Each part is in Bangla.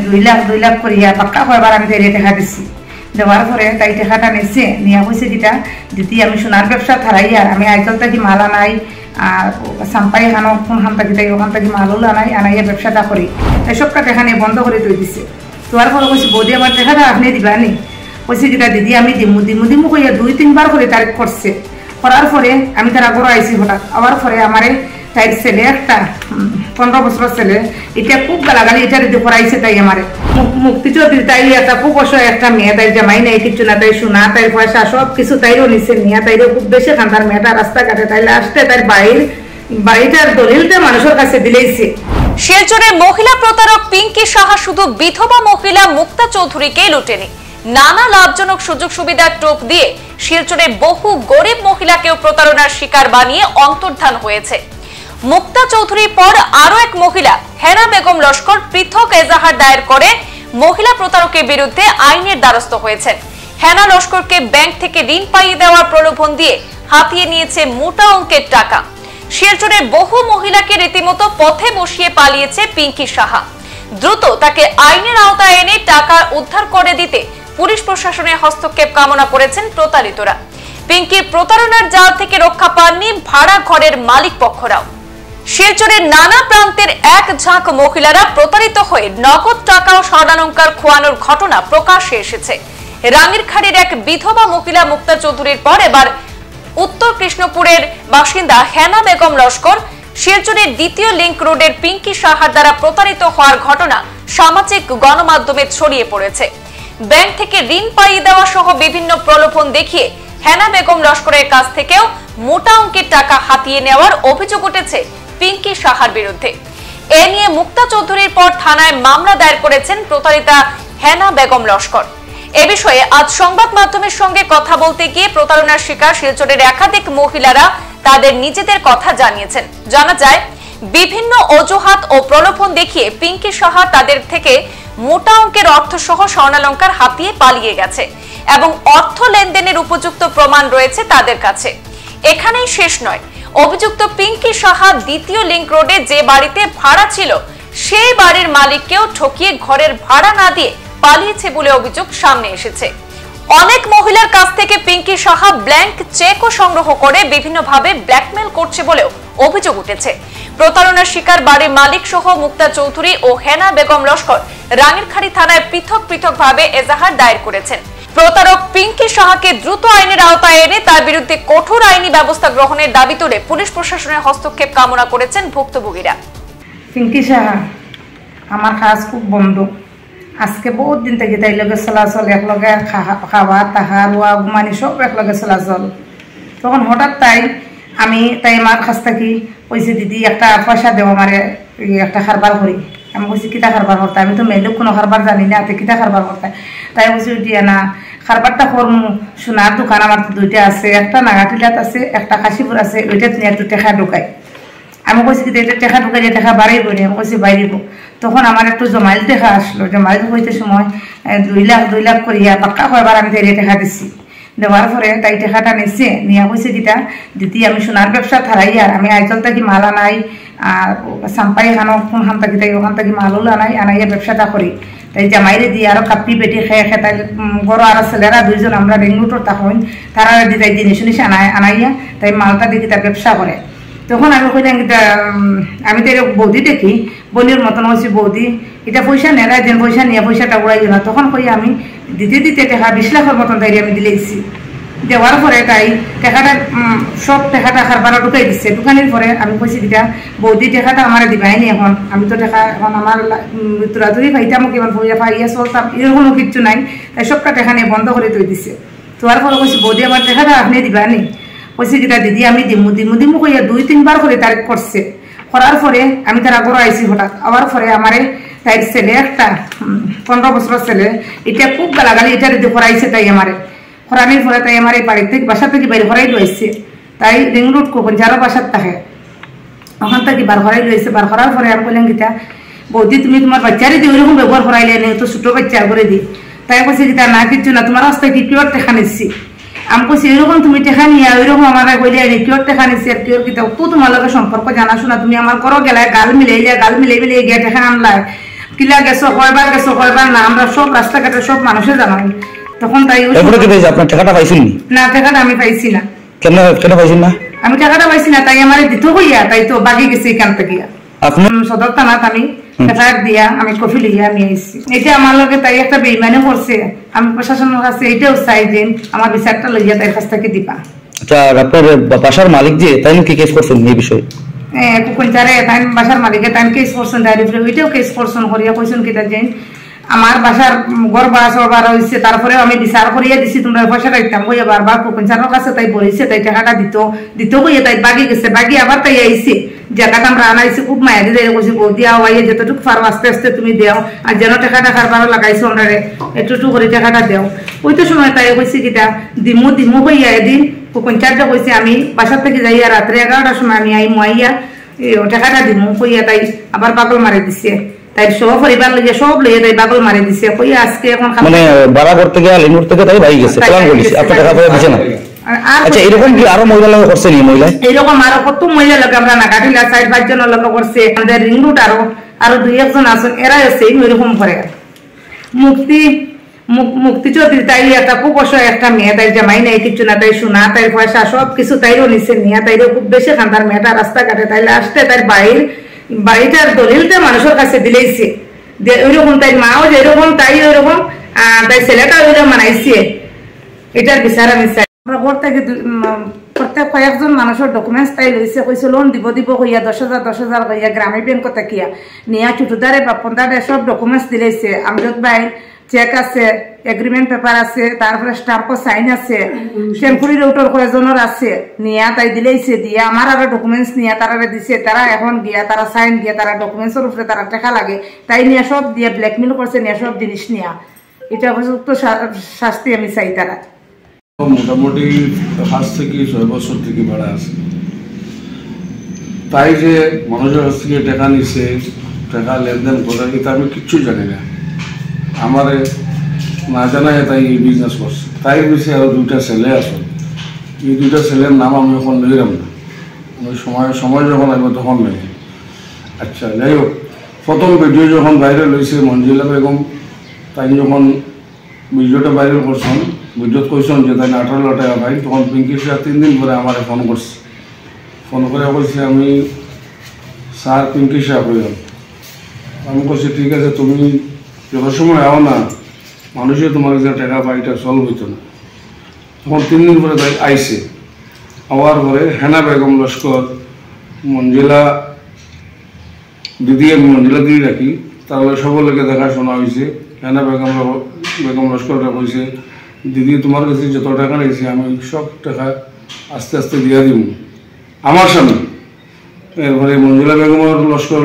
2 লাখ করিয়া পাক্কা কয়বার আমি তাই টাকা দিচ্ছি। দেওয়ার পরে তাই টাকাটা নিচ্ছে নিয়ে হয়েছে যেটা দিদি আমি সোনার ব্যবসা থারাইয়া আমি আইজল থাকি মাল আনাই আর সাম্পাই খানো কোনখান থাকি তাই ওখান থেকে মালও আনাইয়া ব্যবসাটা করি। তাই সবটা টাকা নিয়ে বন্ধ করে তুই দিচ্ছে। তোয়ার পরে কইছি বৌদি আমার টাকাটা আপনি দিবানি? কইছি যেটা দিদি আমি দিমু কইয়া 2-3 বার করে তারিখ করছে। করার পরে আমি তার আগর আইসি হঠাৎ আবার পরে আমারে তাই ছেলে একটা 15 বছরের ছেলে এটা খুব গালাগালি এটা দিতে করাইছে। তাই আমারে মুক্তি চৌধুরী তাই একটা খুব অসহায় একটা মেয়ে, তাই জামাই নাই কিছু না, তাই সোনা তাই পয়সা সব কিছু তাইরও নিচে নিয়ে তাইরও খুব বেশি খান্তার মেয়েটা রাস্তাঘাটে তাই লাস্টে তার বাড়িটার দলিলটা মানুষের কাছে দিলেইছে। শিলচরের মহিলা প্রতারক পিঙ্কি সাহা শুধু বিধবা মহিলা মুক্তা চৌধুরীকেই লুটেনি, নানা লাভজনক সুযোগ সুবিধার টোপ দিয়ে শিলচরের বহু গরিব মহিলাকেও প্রতারণার শিকার বানিয়ে অন্তর্ধান হয়েছে। মুক্তা চৌধুরীর পর আরো এক মহিলা হেনা বেগম লস্কর পৃথক এজাহার দায়ের করে মহিলা প্রতারকের বিরুদ্ধে আইনের দ্বারস্থ হয়েছেন। হেনা লস্করকে ব্যাংক থেকে ঋণ পাইয়ে দেওয়ার প্রলোভন দিয়ে হাতিয়ে নিয়েছে মোটা অঙ্কের টাকা। শিলচরের বহু মহিলাকে রীতিমতো পথে বসিয়ে পালিয়েছে পিঙ্কি সাহা। দ্রুত তাকে আইনের আওতায় এনে টাকা উদ্ধার করে দিতে পুলিশ প্রশাসনের হস্তক্ষেপ কামনা করেছেন প্রতারিতরা। পিঙ্কির প্রতারণার জাল থেকে রক্ষা পাননি ভাড়া ঘরের মালিক পক্ষরাও। শিলচরের নানা প্রান্তের এক ঝাঁক মহিলারা প্রতারিত হয়ে নগদ টাকা ও স্বর্ণালংকার খোয়ানোর ঘটনা প্রকাশ্যে এসেছে। রাঙ্গিরখাড়ির এক বিধবা মহিলা মুক্তা চৌধুরীর পর এবার উত্তর কৃষ্ণপুরের বাসিন্দা হেনা বেগম লস্কর শিলচরের দ্বিতীয় লিংক রোডের পিঙ্কি সাহার দ্বারা প্রতারিত হওয়ার ঘটনা সামাজিক গণমাধ্যমে ছড়িয়ে পড়েছে। ব্যাংক থেকে ঋণ পাইয়ে দেওয়া সহ বিভিন্ন প্রলোভন দেখিয়ে হেনা বেগম লস্করের কাছ থেকেও মোটা অঙ্কের টাকা হাতিয়ে নেওয়ার অভিযোগ উঠেছে পিঙ্কি সাহার বিরুদ্ধে। এ নিয়ে মুক্তা চৌধুরীর পর থানায় মামলা দায়ের করেছেন প্রতারিতা হেনা বেগম লস্কর। এ বিষয়ে আজ সংবাদ মাধ্যমের সঙ্গে কথা বলতে গিয়ে প্রতারণার শিকার শিলচরের একাধিক মহিলারা তাদের নিজেদের কথা জানিয়েছেন। জানা যায় বিভিন্ন অজুহাত ও প্রলোভন দেখিয়ে পিঙ্কি সাহা তাদের থেকে মোটা অঙ্কের অর্থ সহ স্বর্ণালংকার হাতিয়ে পালিয়ে গেছে এবং অর্থ লেনদেনের উপযুক্ত প্রমাণ রয়েছে তাদের কাছে। এখানেই শেষ নয়, অভিযুক্ত পিঙ্কি সাহা দ্বিতীয় লিংক রোডে যে বাড়িতে ভাড়া ছিল সেই বাড়ির মালিককেও ঠকিয়ে ঘরের ভাড়া না দিয়ে পালিয়েছে বলে অভিযোগ সামনে এসেছে। অনেক মহিলার কাছ থেকে পিঙ্কি সাহা ব্ল্যাঙ্ক চেকও সংগ্রহ করে বিভিন্নভাবে ব্ল্যাকমেল করছে বলেও অভিযোগ উঠেছে। প্রতারণার শিকার বাড়ির মালিক সহ মুক্তা চৌধুরী ও হেনা বেগম লস্কর রাঙ্গিরখাড়ি থানায় পৃথকভাবে এজাহার দায়ের করেছেন। প্রতারক পিঙ্কি সাহাকে দ্রুত আইনের আওতায় এনে তার বিরুদ্ধে কঠোর আইনি ব্যবস্থা গ্রহণের দাবি তুলে পুলিশ প্রশাসনের হস্তক্ষেপ কামনা করেছেন ভুক্তভোগীরা। পিঙ্কি সাহা আমার কাজ খুব বন্ধ, আজকে বহুত দিন থেকে তাই লগে চলাচল, একলগে খাওয়া তাহা রোয়া ঘুমানি সব একলগে চলাচল। তখন হঠাৎ তাই আমার কাছ থেকে কইছে দিদি একটা পয়সা দেবো আমারে একটা কারবার করি। আমি কইছি কিতা কারবার করতে, আমি তো মেয়েলোক কোনো কারবার জানি না, কিতা কারবার করতে। তাই বলছি দিয়া না কারবারটা করমু, সোনার দোকান আমার তো 2টা আছে, একটা নাগাটিলাত আছে একটা কাশিপুর আছে, ওইটা নিয়ে একটু টেকা ঢুকাই। আমি কইছি কি এটা টেকা ঢুকাই যে টেকা বাড়াইব না, আমি কইছি বাইরিব। তখন আমার একটু জমাইল টেকা আসলো, জমাইল হইতে সময় 2 লাখ করিয়া পাক্কা কয়বার আমি তাই টেকা দিচ্ছি। দেওয়ার পরে তাই টেকাটা নিচ্ছে নিয়ে কইছে যেটা দিদি আমি সোনার ব্যবসা থারাইয়া আমি আইজল থাকি মাল আনাই আর সাম্পাই খানো কোনখান থাকি তাই ওখান থেকে মালও আনাইয়া ব্যবসাটা করি। তাই জামাইরে দিয়ে আরো কাপি বেটি খেয়ে তাই বড় আরো ছেলেরা 2জন আমরা রেঙ্গুটোর তখন তারা তাই জিনিস আনাইয়া তাই মালটা দেখি তার ব্যবসা করে। তখন আমি কইলাম আমি তো বৌদি দেখি বলির মতন হচ্ছে বৌদি এটা পয়সা নেড়াই দেন, পয়সা নিয়ে পয়সাটা উড়াই না। তখন কই আমি দিতে টাকা 20 লাখের মতন তাই আমি দিলেছি। দেওয়ার পরে তাই টাকাটা সব টাকাটা কারবার ঢুকাই দিচ্ছে। ঢুকানোর পরে আমি কইছি যেটা বৌদি টাকাটা আমার দিবাইনি, এখন আমি তো টাকা এখন আমার তুরাতুরি পাইতাম কিমান পয়সা পাইয়া চলতাম, এরকম কিচ্ছু নাই। তাই সবটা টাকা নিয়ে বন্ধ করে তুই দিচ্ছে। তোয়ার পরে কইছি বৌদি আমার টাকাটা আপনি দিবানি? কইছি যেটা দিদি আমি দিমু কইয়া 2-3 বার করে তারিখ করছে। করার পরে আমি তার আগর আইসি হঠাৎ আবার পরে আমারে তাই ছেলে একটা 15 বছরের ছেলে এটা খুব গালাগালি এটা দিতে করাইছে। তাই আমারে হরানির পরে তাই আমার এই বাড়ির থেকে বাসা থেকে বাইরে হরাই লইছে। তাই রিং রোড কোন যারা বাসার থাকে ওখান থেকে বার হরাই লইছে। বার করার পরে আমি বললাম গীতা বৌদি তুমি তোমার বাচ্চারই দিয়ে ওইরকম ব্যবহার করাইলে নেই তো ছোট বাচ্চা করে দিই। তাই বলছি গীতা না কিচ্ছু না, তোমার রাস্তায় কি কিওর টেকা নিচ্ছি। আমি কইছি এরকম তুমি টেকা নিয়ে ওইরকম আমার কইলে কিওর টেকা নিচ্ছি আর কিওর গীতা তো তোমার লগে সম্পর্ক জানাশোনা, তুমি আমার ঘরও গেলায় গাল মিলাইলে গিয়ে টেকা আনলায় কিলা গেছো কয়বার না আমরা সব রাস্তাঘাটে সব মানুষে জানাই। তখন তাই এরপরে কি হয়েছে? আপনার টাকাটা পাইছেন না? টাকাটা আমি পাইছি না। কেন পাইছেন না? আমি টাকাটা পাইছি না, তাই আমার দিত হইয়া তাই তো বাগি গেছে এখান থেকে। আপনি সদর থানাত আমি এফআইআর দিয়া আমি কফি লইয়া আমি আইছি। এটা আমার লগে তাই একটা বেইমানি করছে। আমি প্রশাসনের কাছে এটাও চাই যে আমার বিচারটা লইয়া তার কাছ থেকে দিবা। আচ্ছা, আপনার বাসার মালিক যে তাই কি কেস করছেন এই বিষয়ে? কোনটারে তাই বাসার মালিকে তাই কেস করছেন, ডাইরেক্ট ওইটাও কেস করছেন করিয়া কইছেন কি তার যে আমার বাসার ঘর ভাড়া সরবার হয়েছে, তারপরে আমি বিচার করিয়া দিছি তোমরা পয়সা রাখতাম কইয়া বারবার কোকঞ্চারের কাছে তাই বলেছে, তাই টাকাটা দিত কইয়া তাই বাগি গেছে। বাগি আবার তাই আইছে জায়গাটা আমরা আনাইছি, খুব মায়া দিয়ে কইছি বৌদি আওয়াইয়া যতটুকু পারো আস্তে আস্তে তুমি দেও, আর যেন টাকাটা কারবার লাগাইছো ওনারে একটু করে টাকাটা দেও। ওই তো সময় তাই কইছি কিটা দিমু কইয়া এদিন কোকঞ্চারটা কইছে আমি বাসার থেকে যাইয়া রাত্রে 11টার সময় আমি আইয়া টাকাটা দিমু কইয়া তাই আবার পাগল মারি দিছে। তাই সব পরিবার লইয়া সব লইয়া তাই পাগল মারি দিছে কইয়া আজকে এখন মানে ভাড়া করতে গিয়ে লিমুর থেকে তাই ভাই গেছে প্ল্যান করিস আপনার টাকা পয়সা দিছে না। আচ্ছা, এরকম কি আরো মহিলা লোক করছে নি? মহিলা এরকম আরো কত মহিলা লোক আমরা না কাটিলা 4-5 জন লোক করছে। আমাদের রিং রুট আরো 2-1 আছেন, এরা আছে এরকম করে। মুক্তি চৌধুরী তাই একটা খুব অসহায় একটা মেয়ে, তাই জামাই নাই কিছু না, তাই সোনা তাই পয়সা সব কিছু তাইরও নিচে নিয়ে তাইরও খুব বেশি খান্দার মেয়েটা রাস্তাঘাটে তাই লাস্টে তার বাড়িটার দলিলটা মানুষের কাছে দিলেইছে। ওইরকম তাই মাও যেরকম তাই ওইরকম তাই ছেলেটা ওইরকম মানাইছে। এটার বিচার আমি চাই। আমরা ঘর থেকে প্রত্যেক কয়েকজন মানুষের ডকুমেন্টস তাই লইছে, কইছে লোন দিব কইয়া 10,000 কইয়া গ্রামীণ ব্যাংক থাকিয়া নিয়া চুটুদারে বা পন্দারে সব ডকুমেন্টস দিলেছে। আমজদ ভাই চেক আছে, এগ্রিমেন্ট পেপার আছে, তারপরে স্টাম্প সাইন আছে, টেম্পোরারি রুটর কয়েকজনের আছে নিয়া তাই দিলেইছে। দিয়া আমার আরো ডকুমেন্টস নিয়া তারা দিছে। তারা এখন গিয়া তারা সাইন দিয়া তারা ডকুমেন্টসের উপরে তারা টাকা লাগে তাই নিয়ে সব দিয়ে ব্ল্যাকমেল করছে নিয়ে সব জিনিস নিয়া। এটা উপযুক্ত শাস্তি আমি চাই। তারা মোটামুটি 5 থেকে 6 বছর থেকে ভাড়া আছে। তাই যে মানুষের কাছ থেকে টাকা নিছে, টাকা লেনদেন করে, এটা আমি কিচ্ছু জানি না। আমার না জানাই তাই এই বিজনেস করছে। তাই বেশি আরো 2টা ছেলে আসল। এই 2টা ছেলের নাম আমি এখন লইলাম না, ওই সময় যখন আসবে তখন নেই। আচ্ছা, যাই হোক, প্রথম ভিডিও যখন ভাইরাল হয়েছে মঞ্জিলা বেগম তাই যখন ভিডিওটা ভাইরাল করছেন, ভিডিওত কইছেন যে তাই 18 লাখ টাকা পাই, তখন পিঙ্কি স্যার 3 দিন পরে আমার ফোন করছে। ফোন করে বলছে আমি স্যার পিঙ্কি স্যার হইলাম। আমি বলছি ঠিক আছে, তুমি যত সময় আও না মানুষের তোমার যে টাকা পাই এটা সলভ হইতো না। তখন 3 দিন পরে তাই আইসে। আওয়ার পরে হেনা বেগম লস্কর মঞ্জিলা দিদি, আমি মঞ্জিলা দিদি রাখি, তাহলে সকলকে দেখাশোনা হয়েছে। হেনা বেগম লস্করটা বলছে দিদি তোমার কাছে যত টাকা নিয়েছে আমি সব টাকা আস্তে আস্তে দিয়া দিব আমার সামনে। এরপরে মঞ্জুলা বেগমের লস্কর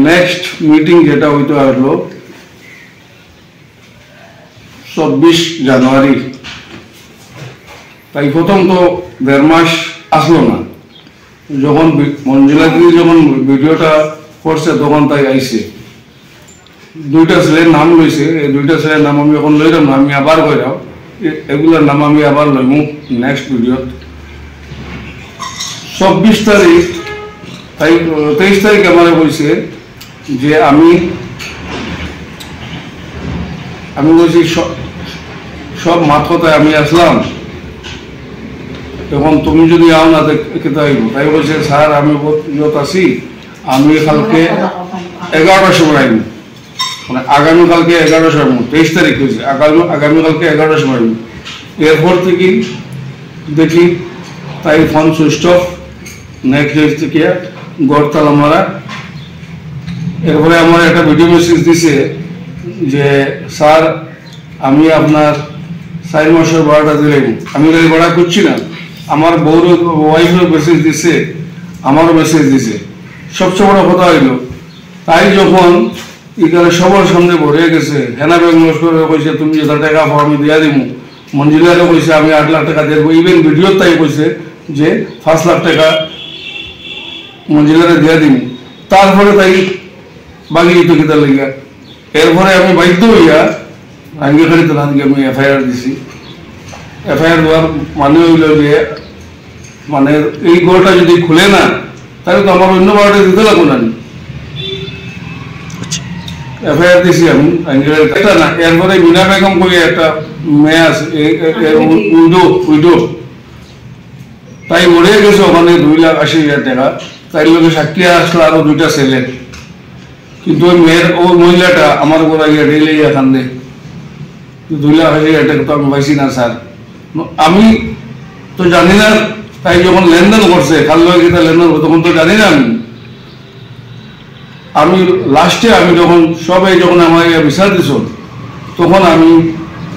নেক্সট মিটিং যেটা হইতে আসলো 24 জানুয়ারি। তাই প্রথম তো 1.5 মাস আসলো না। যখন মঞ্জুলা দিদি যখন ভিডিওটা করছে তখন তাই আইসে। 2টা ছেলের নাম লইছে। এই 2টা ছেলের নাম আমি এখন লইলাম না, আমি আবার কইরাম। এগুলোর নাম আমি আবার লইমু নেক্সট ভিডিওত। 24 তারিখ তাই 23 তারিখ আমার কইছে যে আমি বলছি সব মাত কথায় আমি আসলাম, তখন তুমি যদি আও না খেতে আইব। তাই বলছে স্যার আমি যত আসি আমি কালকে 11টার সময় আইব, মানে আগামীকালকে 11টার সময়। 23 তারিখ হয়েছে, আগামীকালকে 11টার সময় আইব। এরপর থেকে দেখি তাই ফোন সুইচ অফ, নেক্সট থেকে গড়তালা মারা। এরপরে আমার একটা ভিডিও মেসেজ দিছে যে স্যার আমি আপনার 4 মাসের ভাড়াটা দিলাম। আমি তাই ভাড়া করছি না, আমার বউর ওয়াইফের মেসেজ দিছে, আমারও মেসেজ দিছে। সবচেয়ে বড় কথা হইল তাই যখন এখানে সবার সামনে ভরে গেছে, হেনা বেগম লস্কর কইছে তুমি যে টাকা পাও আমি দিয়া দিব। মঞ্জিলারও কইছে আমি 8 লাখ টাকা দেবো। ইভেন ভিডিও তাই কইছে যে 5 লাখ টাকা মঞ্জিলারে দিয়া দিব। তারপরে তাই বাকি তো কিতা লাগিয়া। এরপরে আমি বাধ্য হইয়া রাঙ্গিখালি থানাকে আমি এফআইআর দিছি। এফআইআর দেওয়ার মানে হইল যে মানে এই ঘরটা যদি খুলে না তাহলে তো আমার অন্য ভাড়াটা দিতে লাগবো না। এফআইআর দিছি আমি একটা না, এরপরে মিনা বেগম করে একটা মেয়ে আছে উইডো, তাই মরে গেছে ওখানে 2,80,000 টাকা, তাই লোকে সাক্ষী আসলো আরো 2টা ছেলে, কিন্তু ওই মেয়ের ওই মহিলাটা আমার উপর আগে রেলে কান্দে 2,80,000 টাকা তো আমি পাইছি না স্যার। আমি তো জানি না, তাই যখন লেনদেন করছে খাল্লো লেনদেন তখন তো জানি না আমি লাস্টে আমি যখন সবাই যখন আমাকে বিচার দিছ তখন আমি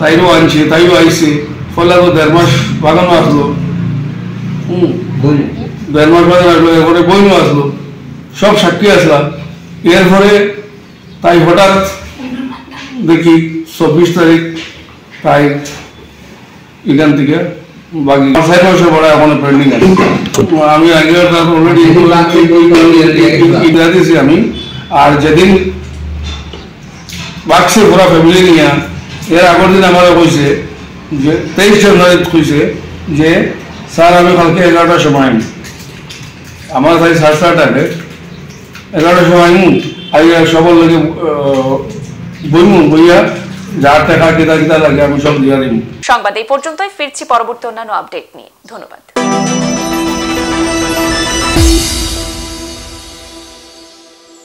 তাইও আনছি, তাইও আইসি, ফলে তো 1.5 মাস বাগানো আসলো, 1.5 মাস বাগানো আসলো, এরপরে বইনও আসলো, সব সাক্ষী আসলাম। এরপরে তাই হঠাৎ দেখি 24 তারিখ তাই এখান থেকে বাকি 4 মাসের পরে এখন পেন্ডিং আছে। আমি আগে অলরেডি দিয়েছি আমি, আর যেদিন বাক্সে পুরা ফ্যামিলি নিয়ে এর আগের দিন আমার কইছে যে 23 জানুয়ারি কইছে যে স্যার আমি কালকে 11টার সময় আমার ভাই 7:30 11টার সময় আইয়া সবার লোকে বইমু বইয়া যার টাকা কেতা কেতা লাগে আমি সব দিয়া দিব। সংবাদ এই পর্যন্তই, ফিরছি পরবর্তী অন্যান্য আপডেট নিয়ে। ধন্যবাদ।